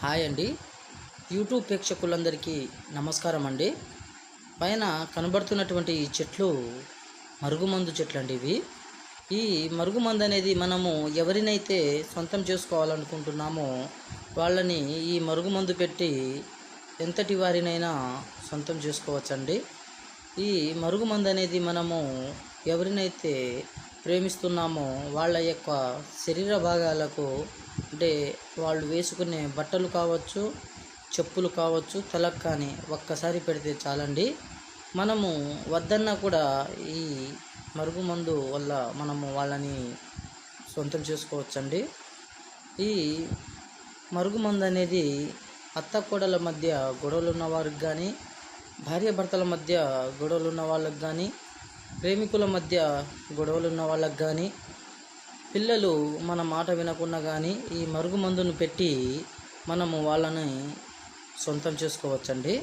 Hi అండి. YouTube ప్రేక్షకులందరికీ నమస్కారం అండి. పైన కనబడుతున్నటువంటి ఈ చెట్లు మరుగుమందు చెట్లు అండి ఇవి. ఈ మరుగుమందు అనేది మనము ఎవరినైతే సొంతం చేసుకోవాలనుకుంటున్నామో వాళ్ళని ఈ మరుగుమందు పెట్టి ఎంతటి వారినైనా సొంతం చేసుకోవచ్చండి. ఈ మరుగుమందు అనేది మనము ఎవరినైతే ప్రేమిస్తున్నామో వాళ్ళ యొక్క శరీర భాగాలకు, అంటే వాళ్ళు వేసుకునే బట్టలు కావచ్చు, చెప్పులు కావచ్చు, తలకు కానీ ఒక్కసారి పెడితే చాలండి. మనము వద్దన్నా కూడా ఈ మరుగుమందు వల్ల మనము వాళ్ళని సొంతం చేసుకోవచ్చండి. ఈ మరుగుమందు అనేది అత్తకోడల మధ్య గొడవలు ఉన్న వారికి కానీ, భార్యాభర్తల మధ్య గొడవలు ఉన్న వాళ్ళకి కానీ, ప్రేమికుల మధ్య గొడవలు ఉన్న వాళ్ళకి కానీ, పిల్లలు మన మాట వినకుండా కానీ ఈ మరుగుమందును పెట్టి మనము వాళ్ళని సొంతం చేసుకోవచ్చండి.